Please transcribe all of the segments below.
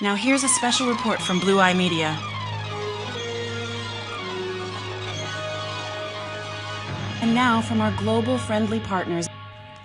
Now here's a special report from Blue Eye Media. And now from our global friendly partners.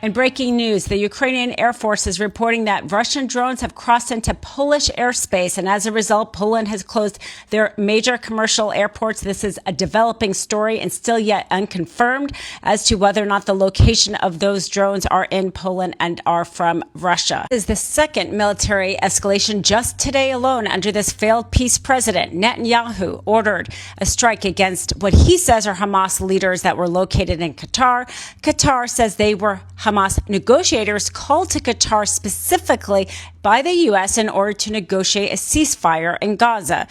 In breaking news, the Ukrainian Air Force is reporting that Russian drones have crossed into Polish airspace, and as a result, Poland has closed their major commercial airports. This is a developing story and still yet unconfirmed as to whether or not the location of those drones are in Poland and are from Russia. This is the second military escalation just today alone under this failed peace president. Netanyahu ordered a strike against what he says are Hamas leaders that were located in Qatar. Qatar says they were Hamas negotiators called to Qatar specifically by the U.S. in order to negotiate a ceasefire in Gaza.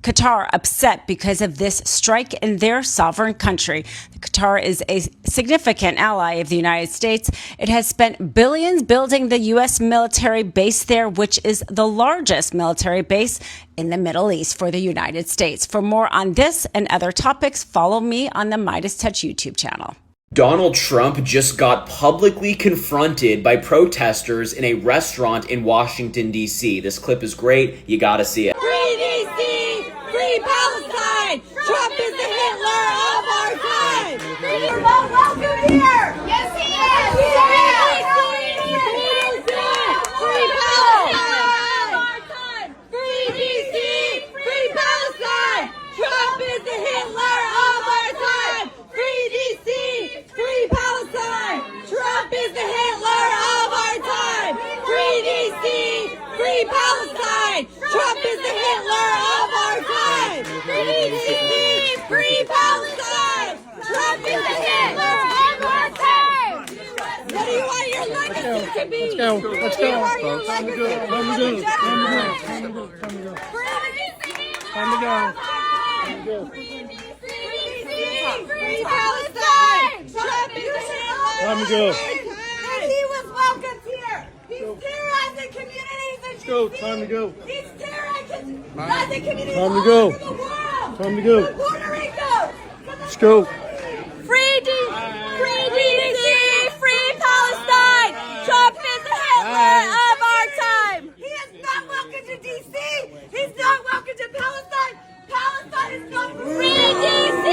Qatar upset because of this strike in their sovereign country. Qatar is a significant ally of the United States. It has spent billions building the U.S. military base there, which is the largest military base in the Middle East for the United States. For more on this and other topics, follow me on the Midas Touch YouTube channel. Donald Trump just got publicly confronted by protesters in a restaurant in Washington, D.C. This clip is great. You gotta see it. Free D.C. Free Palestine! Trump is the Hitler of our time! You're not welcome here! Yes, he is! Free Palestine! Free D.C. Free Palestine! Trump is the Hitler of our time! Free D.C. Free Palestine! Trump is the Hitler of our time! Free D.C. Free Palestine! Trump is the Hitler of our time! Free D.C. Free Palestine! Trump is the Hitler of our time! What do you want your legacy to be? Let's go. What do you want your legacy to be? Time to go. Free Palestine! Trump is the Hitler! Time to go. And he was welcomed here! He's terrorizing communities in Let's go. DC. Time to go. He's terrorizing communities Time to all go. over the world! Time to go. From Puerto Rico! Let's go. Free DC! Free Palestine! Trump is the Hitler of our time! He is not welcome to DC! He's not welcome to Palestine! Palestine is not free DC!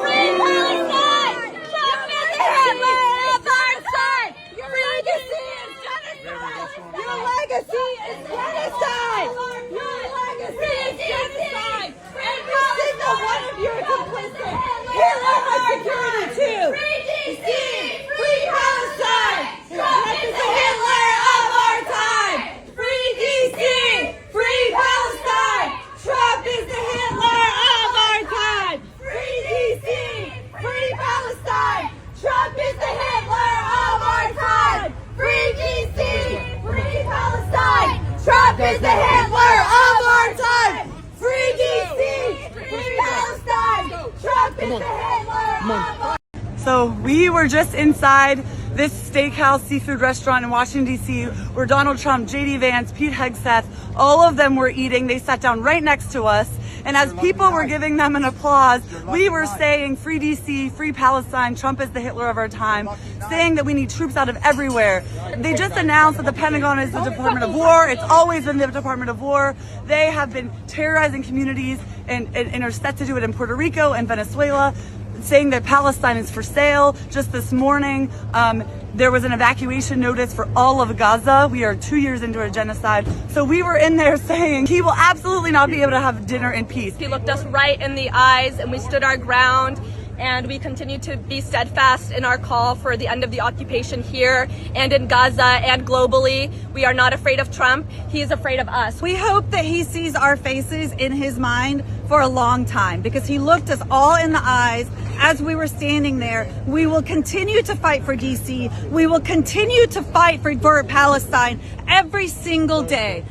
Free Palestine! Trump is the Hitler of our time! Free DC is genocide! Your legacy is genocide! Your legacy is genocide! Every single one of you are complicit! Hitler has security too! Free DC! Free Palestine! Trump is the Hitler of our time! Free DC! Free Palestine! Trump is the Hitler of our time! Free DC! Free Palestine! Trump is the Hitler of our time! Free DC! Free Palestine! Trump is the Hitler of our time! Free DC! Free Palestine! Trump is the Hitler of our time! So we were just inside this steakhouse seafood restaurant in Washington, D.C., where Donald Trump, J.D. Vance, Pete Hegseth, all of them were eating. They sat down right next to us. And as people were giving them an applause, we were saying, free D.C., free Palestine, Trump is the Hitler of our time, saying that we need troops out of everywhere. They just announced that the Pentagon is the Department of War. It's always been the Department of War. They have been terrorizing communities and are set to do it in Puerto Rico and Venezuela, saying that Palestine is for sale. Just this morning, there was an evacuation notice for all of Gaza. We are 2 years into a genocide. So we were in there saying he will absolutely not be able to have dinner in peace. He looked us right in the eyes and we stood our ground, and we continue to be steadfast in our call for the end of the occupation here and in Gaza and globally. We are not afraid of Trump. He is afraid of us. We hope that he sees our faces in his mind for a long time, because he looked us all in the eyes as we were standing there. We will continue to fight for DC. We will continue to fight for Palestine every single day.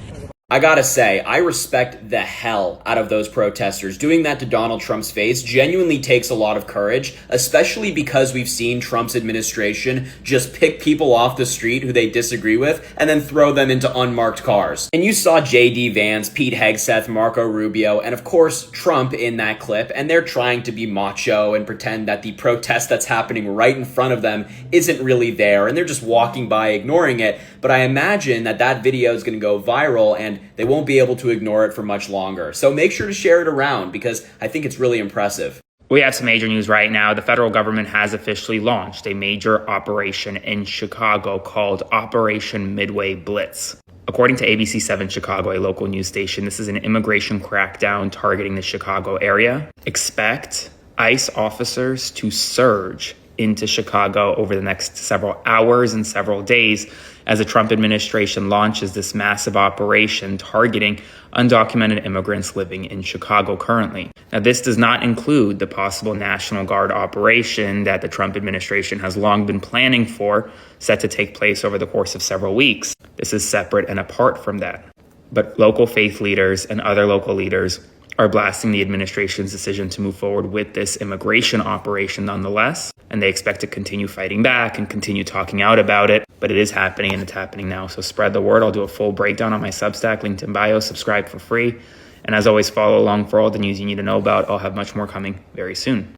I gotta say, I respect the hell out of those protesters. Doing that to Donald Trump's face genuinely takes a lot of courage, especially because we've seen Trump's administration just pick people off the street who they disagree with and then throw them into unmarked cars. And you saw J.D. Vance, Pete Hegseth, Marco Rubio, and of course Trump in that clip, and they're trying to be macho and pretend that the protest that's happening right in front of them isn't really there, and they're just walking by ignoring it. But I imagine that that video is going to go viral, and and they won't be able to ignore it for much longer. So make sure to share it around because I think it's really impressive. We have some major news right now. The federal government has officially launched a major operation in Chicago called Operation Midway Blitz. According to ABC7 Chicago, a local news station, this is an immigration crackdown targeting the Chicago area. Expect ICE officers to surge into Chicago over the next several hours and several days as the Trump administration launches this massive operation targeting undocumented immigrants living in Chicago currently. Now, this does not include the possible National Guard operation that the Trump administration has long been planning for, set to take place over the course of several weeks. This is separate and apart from that. But local faith leaders and other local leaders are blasting the administration's decision to move forward with this immigration operation nonetheless. And they expect to continue fighting back and continue talking out about it. But it is happening, and it's happening now. So spread the word. I'll do a full breakdown on my Substack, linked in bio. Subscribe for free. And as always, follow along for all the news you need to know about. I'll have much more coming very soon.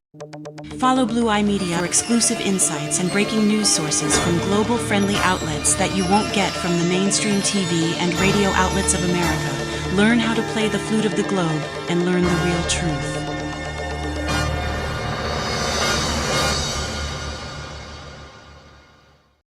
Follow Blue Eye Media for exclusive insights and breaking news sources from global-friendly outlets that you won't get from the mainstream TV and radio outlets of America. Learn how to play the flute of the globe and learn the real truth.